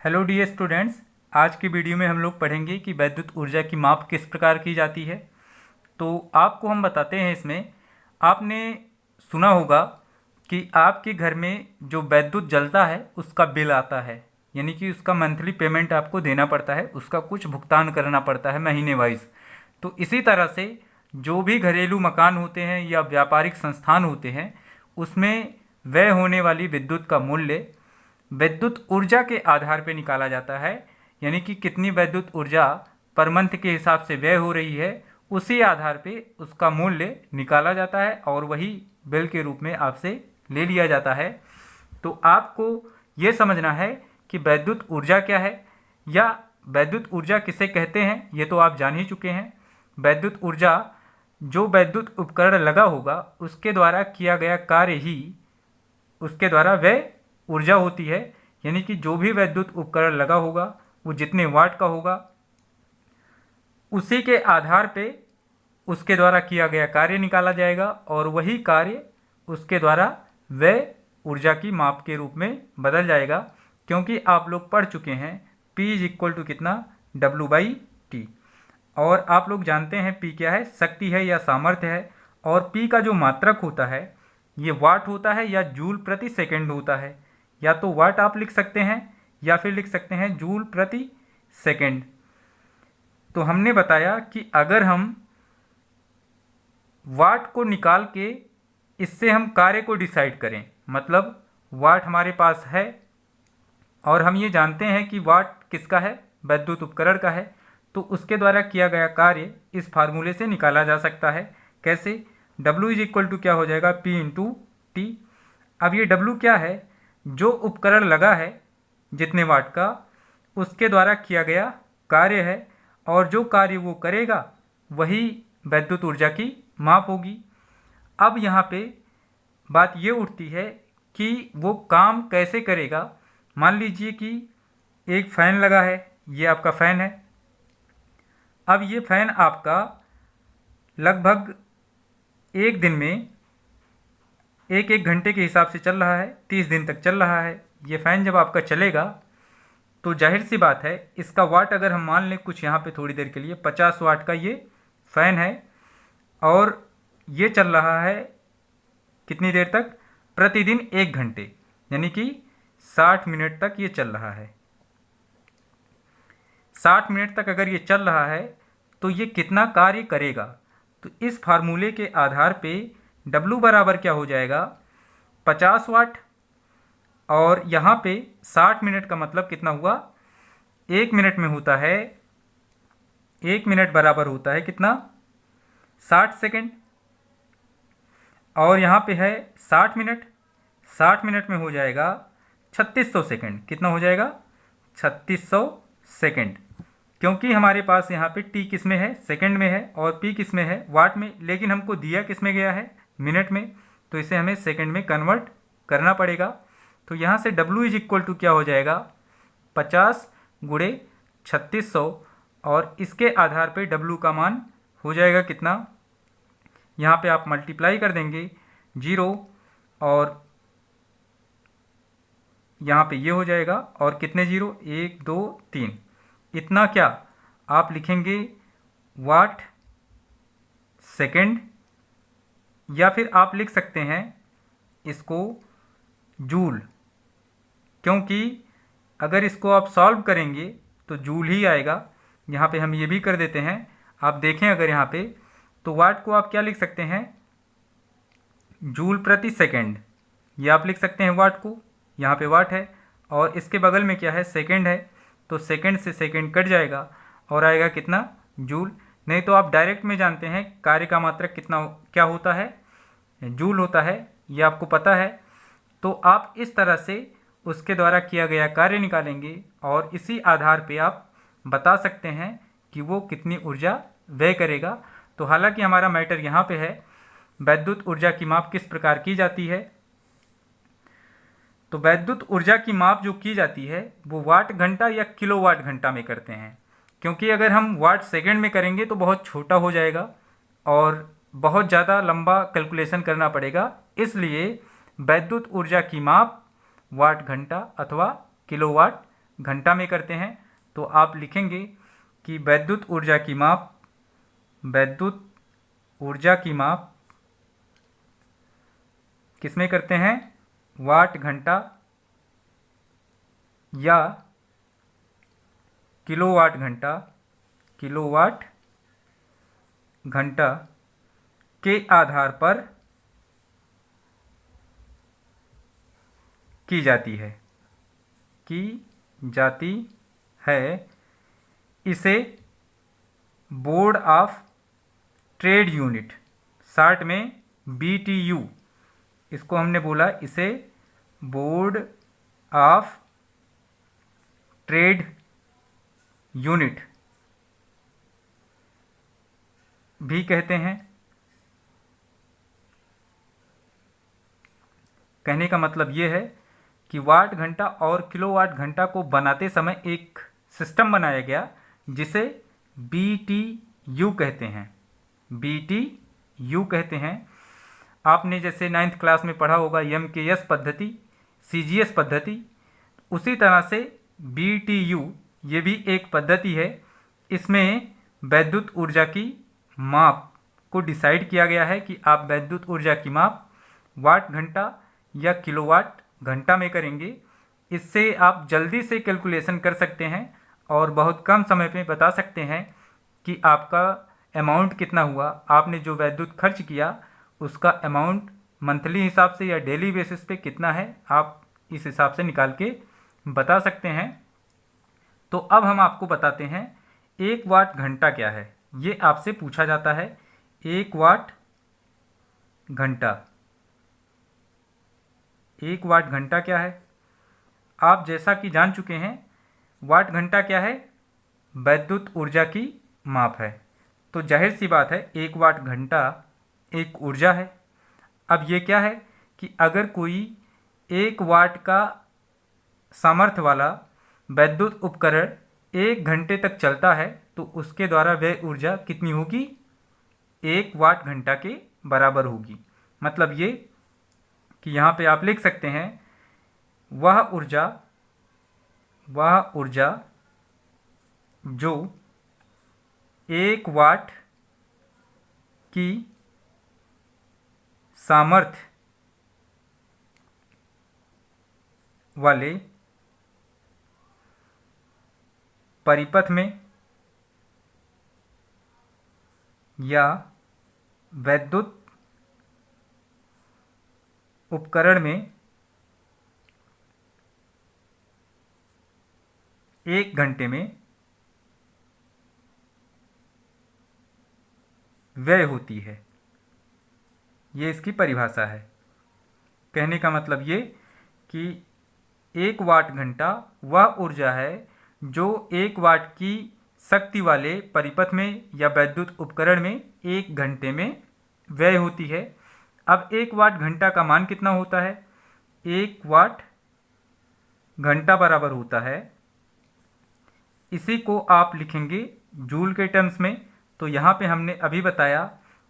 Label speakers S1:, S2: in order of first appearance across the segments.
S1: Hello dear students. आज की video में हम लोग पढ़ेंगे कि वैद्युत ऊर्जा की माप किस प्रकार की जाती है। तो आपको हम बताते हैं इसमें, आपने सुना होगा कि आपके घर में जो विद्युत जलता है उसका बिल आता है, यानी कि उसका मंथली पेमेंट आपको देना पड़ता है, उसका कुछ भुगतान करना पड़ता है महीने वाइज। तो इसी तरह से जो भी घरेलू मकान होते हैं या व्यापारिक संस्थान होते हैं उसमें व्यय होने वाली विद्युत का मूल्य विद्युत ऊर्जा के आधार पर निकाला जाता है, यानी कि कितनी विद्युत ऊर्जा पर मंथ के हिसाब से व्यय हो रही है उसी आधार पे उसका मूल्य निकाला जाता है और वही बिल के रूप में आपसे ले लिया जाता है। तो आपको ये समझना है कि विद्युत ऊर्जा क्या है या विद्युत ऊर्जा किसे कहते हैं, ये तो आप जान ही चुके हैं। विद्युत ऊर्जा जो विद्युत उपकरण लगा होगा उसके द्वारा किया गया कार्य ही उसके द्वारा वह ऊर्जा होती है, यानी कि जो भी विद्युत उपकरण लगा होगा वो जितने वाट का होगा उसी के आधार पे उसके द्वारा किया गया कार्य निकाला जाएगा और वही कार्य उसके द्वारा वह ऊर्जा की माप के रूप में बदल जाएगा। क्योंकि आप लोग पढ़ चुके हैं P इज इक्वल टू कितना W/T, और आप लोग जानते हैं P क्या है, शक्ति है या सामर्थ्य है, और P का जो मात्रक होता है ये वाट होता है या जूल प्रति सेकंड होता है। या तो वाट आप लिख सकते हैं या फिर लिख सकते हैं जूल प्रति सेकंड। तो हमने बताया कि अगर हम वाट को निकाल के इससे हम कार्य को डिसाइड करें, मतलब वाट हमारे पास है और हम ये जानते हैं कि वाट किसका है, विद्युत उपकरण का है, तो उसके द्वारा किया गया कार्य इस फार्मूले से निकाला जा सकता है। कैसे? W इज इक्वल टू क्या हो जाएगा, P इंटू टी। अब ये W क्या है, जो उपकरण लगा है जितने वाट का उसके द्वारा किया गया कार्य है, और जो कार्य वो करेगा वही विद्युत ऊर्जा की माप होगी। अब यहाँ पे बात ये उठती है कि वो काम कैसे करेगा। मान लीजिए कि एक फ़ैन लगा है, ये आपका फ़ैन है। अब ये फ़ैन आपका लगभग एक दिन में एक एक घंटे के हिसाब से चल रहा है, 30 दिन तक चल रहा है। ये फ़ैन जब आपका चलेगा तो जाहिर सी बात है इसका वाट अगर हम मान लें कुछ यहाँ पे थोड़ी देर के लिए 50 वाट का ये फ़ैन है और ये चल रहा है कितनी देर तक, प्रतिदिन 1 घंटे, यानी कि 60 मिनट तक ये चल रहा है। 60 मिनट तक अगर ये चल रहा है तो ये कितना कार्य करेगा, तो इस फार्मूले के आधार पे W बराबर क्या हो जाएगा, 50 वाट, और यहाँ पे 60 मिनट का मतलब कितना हुआ, 1 मिनट में होता है, 1 मिनट बराबर होता है कितना, 60 सेकेंड, और यहाँ पे है 60 मिनट, 60 मिनट में हो जाएगा 3600 सेकेंड। कितना हो जाएगा, 3600 सेकेंड। क्योंकि हमारे पास यहाँ पे T किस में है, सेकंड में है, और P किस में है, वाट में, लेकिन हमको दिया किस में गया है, मिनट में, तो इसे हमें सेकंड में कन्वर्ट करना पड़ेगा। तो यहाँ से W इज इक्वल टू क्या हो जाएगा, 50 गुणे 3600, और इसके आधार पे W का मान हो जाएगा कितना, यहाँ पे आप मल्टीप्लाई कर देंगे 0, और यहाँ पे ये हो जाएगा, और कितने 0, 1 2 3, इतना क्या आप लिखेंगे वाट सेकंड, या फिर आप लिख सकते हैं इसको जूल, क्योंकि अगर इसको आप सॉल्व करेंगे तो जूल ही आएगा। यहाँ पे हम ये भी कर देते हैं, आप देखें अगर यहाँ पे, तो वाट को आप क्या लिख सकते हैं, जूल प्रति सेकंड, ये आप लिख सकते हैं वाट को, यहाँ पे वाट है और इसके बगल में क्या है, सेकंड है, तो सेकंड से सेकंड कट जाएगा और आएगा कितना, जूल। नहीं तो आप डायरेक्ट में जानते हैं कार्य का मात्रक कितना क्या होता है, जूल होता है, ये आपको पता है। तो आप इस तरह से उसके द्वारा किया गया कार्य निकालेंगे और इसी आधार पे आप बता सकते हैं कि वो कितनी ऊर्जा व्यय करेगा। तो हालांकि हमारा मैटर यहाँ पे है विद्युत ऊर्जा की माप किस प्रकार की जाती है। तो विद्युत ऊर्जा की माप जो की जाती है वो वाट घंटा या किलोवाट घंटा में करते हैं, क्योंकि अगर हम वाट सेकंड में करेंगे तो बहुत छोटा हो जाएगा और बहुत ज़्यादा लंबा कैलकुलेशन करना पड़ेगा। इसलिए विद्युत ऊर्जा की माप वाट घंटा अथवा किलोवाट घंटा में करते हैं तो आप लिखेंगे कि विद्युत ऊर्जा की माप किस में करते हैं, वाट घंटा या किलोवाट घंटा के आधार पर की जाती है। इसे board of trade unit, short में BTU, इसको हमने बोला, इसे बोर्ड ऑफ ट्रेड यूनिट भी कहते हैं। कहने का मतलब ये है कि वाट घंटा और किलोवाट घंटा को बनाते समय एक सिस्टम बनाया गया जिसे BTU कहते हैं। आपने जैसे 9th क्लास में पढ़ा होगा MKS पद्धति, CGS पद्धति, उसी तरह से BTU ये भी एक पद्धति है। इसमें वैद्युत ऊर्जा की माप को डिसाइड किया गया है कि आप वैद्युत ऊर्जा की माप वाट घंटा या किलोवाट घंटा में करेंगे। इससे आप जल्दी से कैलकुलेशन कर सकते हैं और बहुत कम समय में बता सकते हैं कि आपका अमाउंट कितना हुआ, आपने जो वैद्युत खर्च किया उसका अमाउंट मंथली हिसाब से या डेली बेसिस पे कितना है, आप इस हिसाब से निकाल के बता सकते हैं। तो अब हम आपको बताते हैं 1 वाट घंटा क्या है। ये आपसे पूछा जाता है, 1 वाट घंटा क्या है। आप जैसा कि जान चुके हैं वाट घंटा क्या है, वैद्युत ऊर्जा की माप है। तो जाहिर सी बात है 1 वाट घंटा एक ऊर्जा है। अब ये क्या है कि अगर कोई 1 वाट का सामर्थ्य वाला वैद्युत उपकरण 1 घंटे तक चलता है तो उसके द्वारा वह ऊर्जा कितनी होगी, 1 वाट घंटा के बराबर होगी। मतलब ये कि यहाँ पे आप लिख सकते हैं वह ऊर्जा जो 1 वाट की सामर्थ्य वाले परिपथ में या वैद्युत उपकरण में 1 घंटे में व्यय होती है। ये इसकी परिभाषा है। कहने का मतलब ये कि 1 वाट घंटा वह ऊर्जा है जो 1 वाट की शक्ति वाले परिपथ में या वैद्युत उपकरण में 1 घंटे में व्यय होती है। अब 1 वाट घंटा का मान कितना होता है, 1 वाट घंटा बराबर होता है, इसी को आप लिखेंगे जूल के टर्म्स में। तो यहाँ पे हमने अभी बताया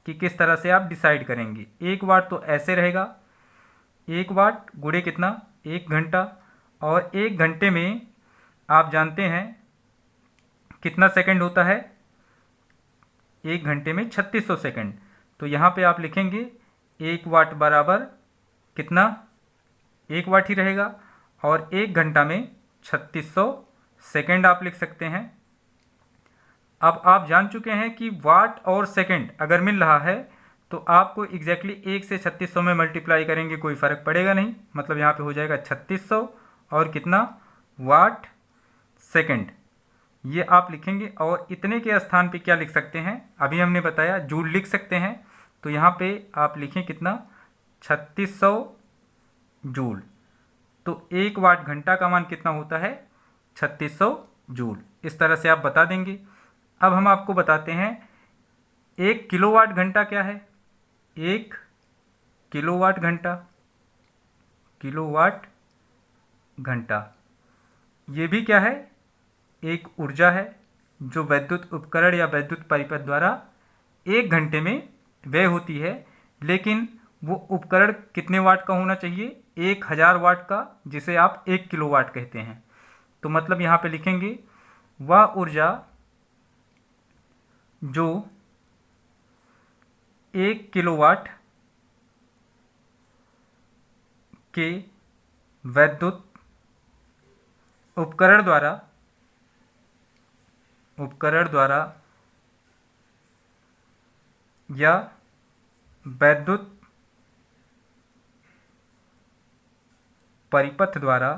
S1: कि किस तरह से आप डिसाइड करेंगे। 1 वाट तो ऐसे रहेगा, 1 वाट गुणे कितना, 1 घंटा, और 1 घंटे में आप जानते हैं कितना सेकंड होता है, 1 घंटे में 3600 सेकंड। तो यहाँ पे आप लिखेंगे 1 वाट बराबर कितना, 1 वाट ही रहेगा, और 1 घंटा में 3600 सेकंड आप लिख सकते हैं। अब आप जान चुके हैं कि वाट और सेकंड अगर मिल रहा है तो आपको एग्जैक्टली 1 से 3600 में मल्टीप्लाई करेंगे, कोई फ़र्क पड़ेगा नहीं। मतलब यहाँ पे हो जाएगा 3600 और कितना, वाट सेकंड, ये आप लिखेंगे। और इतने के स्थान पे क्या लिख सकते हैं, अभी हमने बताया जूल लिख सकते हैं। तो यहाँ पे आप लिखें कितना, 3600 जूल। तो 1 वाट घंटा का मान कितना होता है, 3600 जूल। इस तरह से आप बता देंगे। अब हम आपको बताते हैं 1 किलोवाट घंटा क्या है। 1 किलोवाट घंटा ये भी क्या है, एक ऊर्जा है जो वैद्युत उपकरण या वैद्युत परिपथ द्वारा 1 घंटे में व्यय होती है। लेकिन वो उपकरण कितने वाट का होना चाहिए, 1000 वाट का, जिसे आप 1 किलोवाट कहते हैं। तो मतलब यहाँ पे लिखेंगे वह ऊर्जा जो 1 किलोवाट के वैद्युत उपकरण द्वारा या वैद्युत परिपथ द्वारा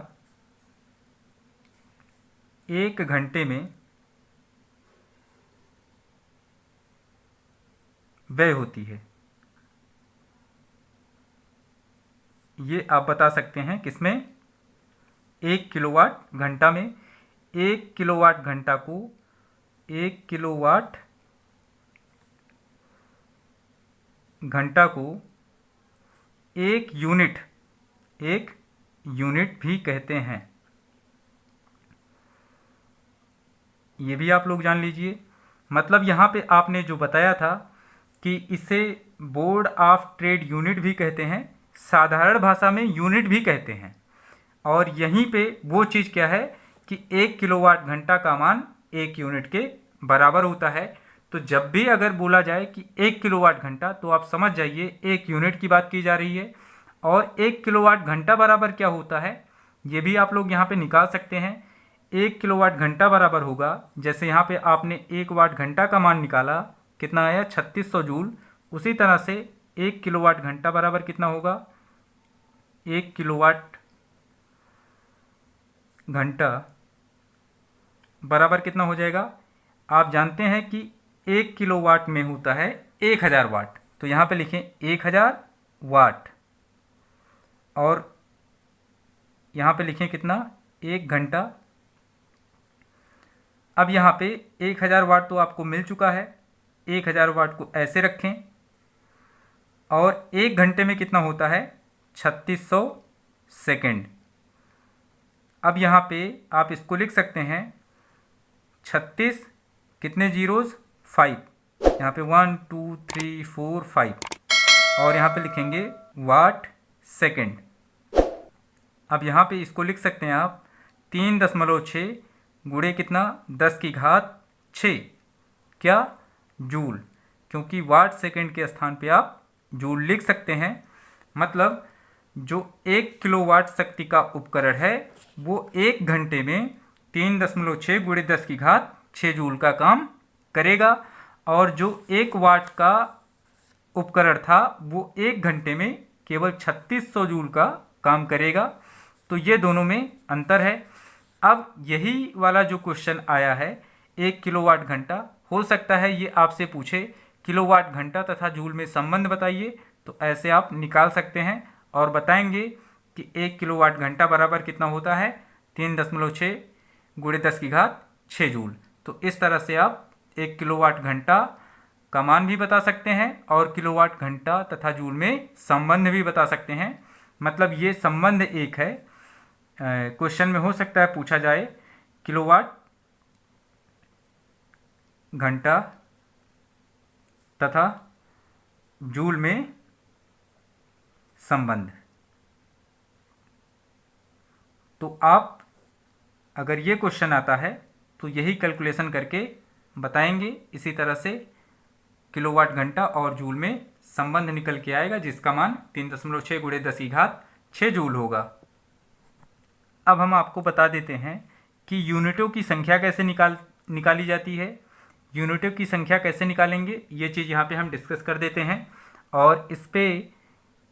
S1: 1 घंटे में व्यय होती है। ये आप बता सकते हैं किसमें, 1 किलोवाट घंटा में। 1 किलोवाट घंटा को 1 किलोवाट घंटा को एक यूनिट भी कहते हैं। ये भी आप लोग जान लीजिए। मतलब यहाँ पे आपने जो बताया था कि इसे बोर्ड ऑफ ट्रेड यूनिट भी कहते हैं, साधारण भाषा में यूनिट भी कहते हैं। और यहीं पे वो चीज़ क्या है कि 1 किलोवाट घंटा का मान 1 यूनिट के बराबर होता है। तो जब भी अगर बोला जाए कि 1 किलोवाट घंटा, तो आप समझ जाइए 1 यूनिट की बात की जा रही है। और 1 किलोवाट घंटा बराबर क्या होता है, ये भी आप लोग यहाँ पे निकाल सकते हैं। 1 किलोवाट घंटा बराबर होगा, जैसे यहाँ पे आपने 1 वाट घंटा का मान निकाला, कितना आया 3600 जूल। उसी तरह से 1 किलोवाट घंटा बराबर कितना होगा, 1 किलोवाट घंटा बराबर कितना हो जाएगा। आप जानते हैं कि 1 किलोवाट में होता है 1000 वाट, तो यहाँ पे लिखें 1000 वाट। और यहाँ पे लिखें कितना, 1 घंटा। अब यहाँ पे 1000 वाट तो आपको मिल चुका है, 1000 वाट को ऐसे रखें। और 1 घंटे में कितना होता है, 3600 सेकेंड। अब यहाँ पे आप इसको लिख सकते हैं 36 कितने जीरोज़, 5। यहाँ पे 1 2 3 4 5 और यहाँ पे लिखेंगे वाट सेकेंड। अब यहाँ पे इसको लिख सकते हैं आप 3.6 गुणे कितना, 10 की घात 6, क्या, जूल। क्योंकि वाट सेकेंड के स्थान पे आप जूल लिख सकते हैं। मतलब जो 1 किलोवाट शक्ति का उपकरण है वो 1 घंटे में 3.6 गुणे 10 की घात 6 जूल का काम करेगा। और जो 1 वाट का उपकरण था वो 1 घंटे में केवल 3600 जूल का काम करेगा। तो ये दोनों में अंतर है। अब यही वाला जो क्वेश्चन आया है 1 किलोवाट घंटा, हो सकता है ये आपसे पूछे किलोवाट घंटा तथा जूल में संबंध बताइए, तो ऐसे आप निकाल सकते हैं और बताएंगे कि 1 किलोवाट घंटा बराबर कितना होता है, 3.6 गुणे 10 की घात 6 जूल। तो इस तरह से आप 1 किलोवाट घंटा का मान भी बता सकते हैं और किलोवाट घंटा तथा जूल में संबंध भी बता सकते हैं। मतलब ये संबंध एक है। क्वेश्चन में हो सकता है पूछा जाए किलोवाट घंटा तथा जूल में संबंध। तो आप अगर ये क्वेश्चन आता है तो यही कैलकुलेशन करके बताएंगे। इसी तरह से किलोवाट घंटा और जूल में संबंध निकल के आएगा, जिसका मान 3.6 गुणे 10 की घात 6 जूल होगा। अब हम आपको बता देते हैं कि यूनिटों की संख्या कैसे निकाली जाती है। यूनिटों की संख्या कैसे निकालेंगे ये चीज़ यहाँ पे हम डिस्कस कर देते हैं। और इस पर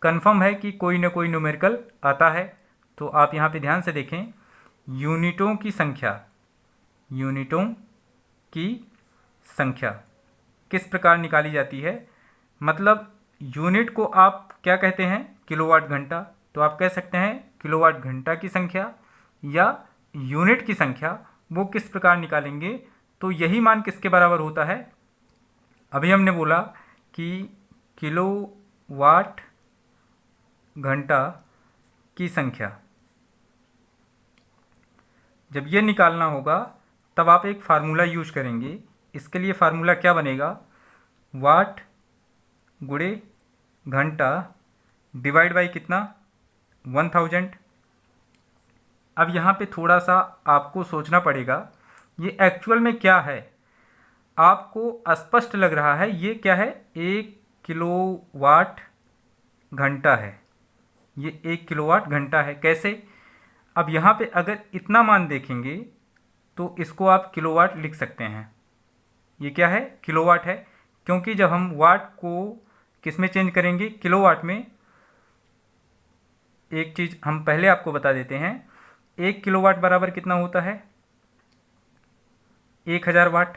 S1: कन्फर्म है कि कोई ना कोई न्यूमेरिकल आता है। तो आप यहाँ पे ध्यान से देखें, यूनिटों की संख्या किस प्रकार निकाली जाती है। मतलब यूनिट को आप क्या कहते हैं, किलोवाट घंटा, तो आप कह सकते हैं किलोवाट घंटा की संख्या या यूनिट की संख्या, वो किस प्रकार निकालेंगे। तो यही मान किसके बराबर होता है, अभी हमने बोला कि किलोवाट घंटा की संख्या। जब ये निकालना होगा तब आप एक फार्मूला यूज करेंगे। इसके लिए फार्मूला क्या बनेगा, वाट गुणे घंटा डिवाइड बाई कितना, 1000। अब यहाँ पे थोड़ा सा आपको सोचना पड़ेगा, ये एक्चुअल में क्या है। आपको स्पष्ट लग रहा है ये क्या है, 1 किलोवाट घंटा है, ये 1 किलोवाट घंटा है। कैसे? अब यहाँ पे अगर इतना मान देखेंगे तो इसको आप किलोवाट लिख सकते हैं। ये क्या है, किलोवाट है, क्योंकि जब हम वाट को किस में चेंज करेंगे, किलोवाट में। एक चीज़ हम पहले आपको बता देते हैं, 1 किलोवाट बराबर कितना होता है, 1000 वाट,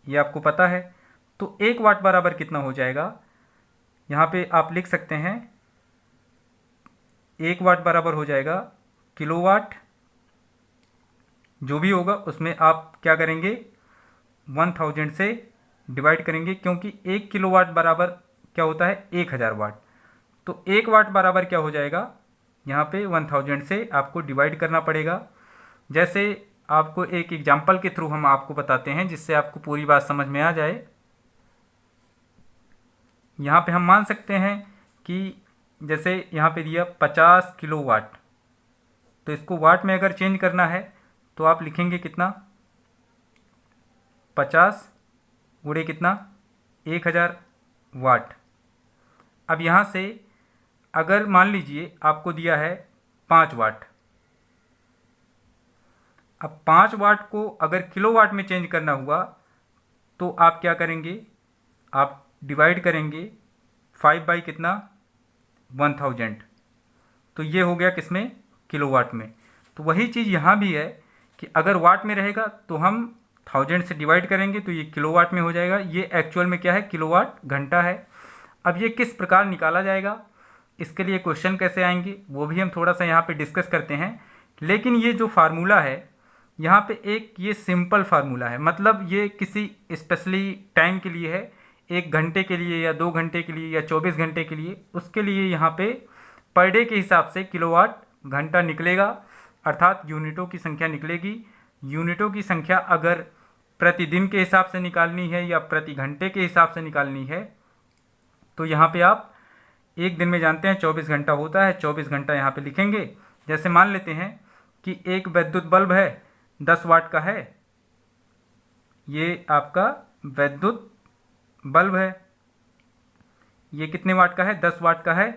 S1: ये आपको पता है। तो 1 वाट बराबर कितना हो जाएगा, यहाँ पे आप लिख सकते हैं 1 वाट बराबर हो जाएगा किलोवाट, जो भी होगा उसमें आप क्या करेंगे, 1000 से डिवाइड करेंगे, क्योंकि 1 किलोवाट बराबर क्या होता है, 1000 वाट। तो 1 वाट बराबर क्या हो जाएगा, यहाँ पे 1000 से आपको डिवाइड करना पड़ेगा। जैसे आपको एक एग्जाम्पल के थ्रू हम आपको बताते हैं, जिससे आपको पूरी बात समझ में आ जाए। यहाँ पे हम मान सकते हैं कि जैसे यहाँ पे दिया 50 किलोवाट, तो इसको वाट में अगर चेंज करना है तो आप लिखेंगे कितना, 50 गुणे कितना, 1000 वाट। अब यहाँ से अगर मान लीजिए आपको दिया है 5 वाट, अब 5 वाट को अगर किलोवाट में चेंज करना हुआ तो आप क्या करेंगे, आप डिवाइड करेंगे 5 बाई कितना, 1000। तो ये हो गया किसमें, किलोवाट में। तो वही चीज़ यहाँ भी है कि अगर वाट में रहेगा तो हम 1000 से डिवाइड करेंगे तो ये किलोवाट में हो जाएगा। ये एक्चुअल में क्या है, किलोवाट घंटा है। अब ये किस प्रकार निकाला जाएगा, इसके लिए क्वेश्चन कैसे आएंगे वो भी हम थोड़ा सा यहाँ पे डिस्कस करते हैं। लेकिन ये जो फार्मूला है यहाँ पे एक ये सिंपल फार्मूला है, मतलब ये किसी स्पेशली टाइम के लिए है, 1 घंटे के लिए या 2 घंटे के लिए या 24 घंटे के लिए, उसके लिए यहाँ पे पर डे के हिसाब से किलोवाट घंटा निकलेगा, अर्थात यूनिटों की संख्या निकलेगी। यूनिटों की संख्या अगर प्रतिदिन के हिसाब से निकालनी है या प्रति घंटे के हिसाब से निकालनी है तो यहाँ पे आप एक दिन में जानते हैं 24 घंटा होता है, 24 घंटा यहाँ पे लिखेंगे। जैसे मान लेते हैं कि एक विद्युत बल्ब है 10 वाट का है, ये आपका विद्युत बल्ब है, ये कितने वाट का है, 10 वाट का है।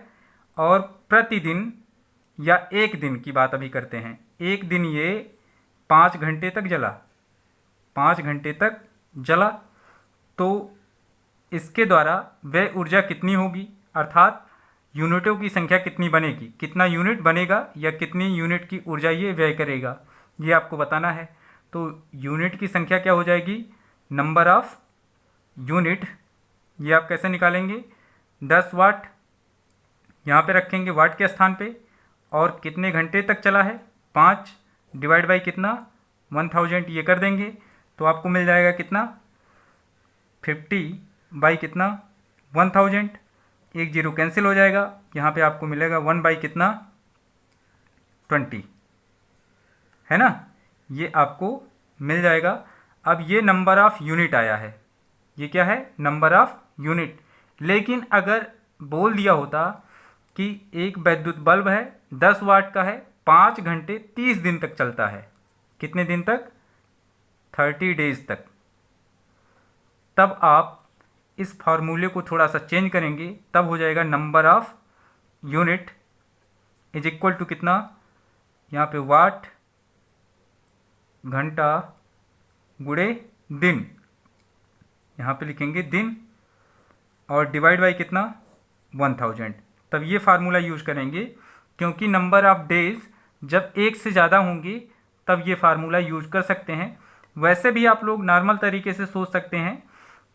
S1: और प्रतिदिन या एक दिन की बात अभी करते हैं, एक दिन ये 5 घंटे तक जला, 5 घंटे तक जला, तो इसके द्वारा वह ऊर्जा कितनी होगी, अर्थात यूनिटों की संख्या कितनी बनेगी, कितना यूनिट बनेगा या कितनी यूनिट की ऊर्जा ये व्यय करेगा, ये आपको बताना है। तो यूनिट की संख्या क्या हो जाएगी, नंबर ऑफ यूनिट। ये आप कैसे निकालेंगे, 10 वाट यहाँ पे रखेंगे वाट के स्थान पे, और कितने घंटे तक चला है, 5 डिवाइड बाई कितना, 1000, ये कर देंगे तो आपको मिल जाएगा कितना, 50 बाई कितना, 1000। एक जीरो कैंसिल हो जाएगा, यहाँ पे आपको मिलेगा 1 बाई कितना, 20, है ना, ये आपको मिल जाएगा। अब ये नंबर ऑफ यूनिट आया है, ये क्या है, नंबर ऑफ यूनिट। लेकिन अगर बोल दिया होता कि एक विद्युत बल्ब है 10 वाट का है, 5 घंटे 30 दिन तक चलता है, कितने दिन तक, 30 डेज तक, तब आप इस फार्मूले को थोड़ा सा चेंज करेंगे, तब हो जाएगा number of unit is equal to कितना, यहाँ पे वाट घंटा गुणे दिन, यहाँ पे लिखेंगे दिन, और डिवाइड बाई कितना, 1000। तब ये फार्मूला यूज करेंगे, क्योंकि नंबर ऑफ डेज जब एक से ज़्यादा होंगे तब ये फार्मूला यूज कर सकते हैं। वैसे भी आप लोग नॉर्मल तरीके से सोच सकते हैं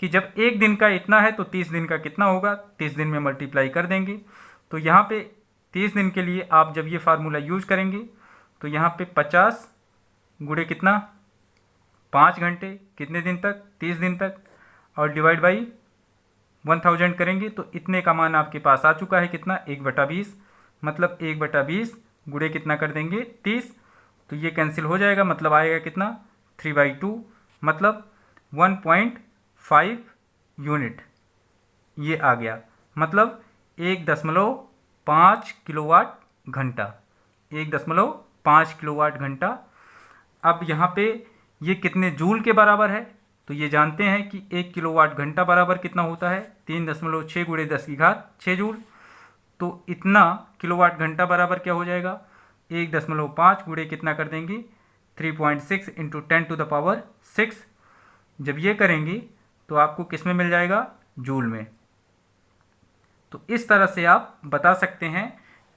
S1: कि जब एक दिन का इतना है तो 30 दिन का कितना होगा, 30 दिन में मल्टीप्लाई कर देंगे। तो यहाँ पे 30 दिन के लिए आप जब ये फार्मूला यूज करेंगे तो यहाँ पे 50 गुणे कितना, 5 घंटे, कितने दिन तक, 30 दिन तक, और डिवाइड बाई 1000 करेंगे तो इतने का मान आपके पास आ चुका है, कितना, 1/20, मतलब 1/20 गुणे कितना कर देंगे, 30। तो ये कैंसिल हो जाएगा, मतलब आएगा कितना, 3/2, मतलब 1.5 यूनिट, ये आ गया, मतलब 1.5 किलोवाट घंटा, 1.5 5 किलोवाट घंटा। अब यहाँ पे ये कितने जूल के बराबर है, तो ये जानते हैं कि 1 किलोवाट घंटा बराबर कितना होता है, 3.6 × 10⁻6 जूल। तो इतना किलोवाट घंटा बराबर क्या हो जाएगा, 1.5 गुणे कितना कर देंगे, 3.6 × 10⁻6। जब ये करेंगे तो आपको किस में मिल जाएगा, जूल में। तो इस तरह से आप बता सकते हैं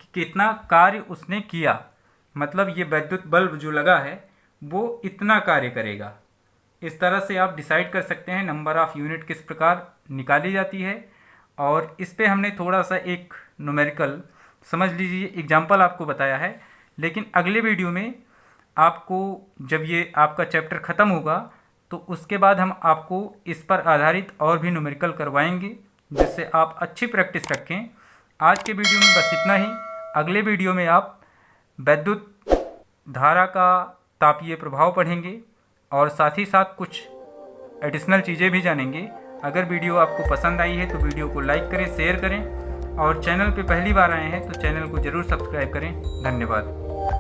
S1: कि कितना कार्य उसने किया, मतलब ये विद्युत बल्ब जो लगा है वो इतना कार्य करेगा। इस तरह से आप डिसाइड कर सकते हैं नंबर ऑफ़ यूनिट किस प्रकार निकाली जाती है। और इस पे हमने थोड़ा सा एक न्यूमेरिकल समझ लीजिए एग्जाम्पल आपको बताया है, लेकिन अगले वीडियो में आपको जब ये आपका चैप्टर ख़त्म होगा तो उसके बाद हम आपको इस पर आधारित और भी न्यूमेरिकल करवाएंगे, जिससे आप अच्छी प्रैक्टिस रखें। आज के वीडियो में बस इतना ही। अगले वीडियो में आप विद्युत धारा का तापीय प्रभाव पढ़ेंगे और साथ ही साथ कुछ एडिशनल चीज़ें भी जानेंगे। अगर वीडियो आपको पसंद आई है तो वीडियो को लाइक करें, शेयर करें और चैनल पे पहली बार आए हैं तो चैनल को ज़रूर सब्सक्राइब करें। धन्यवाद।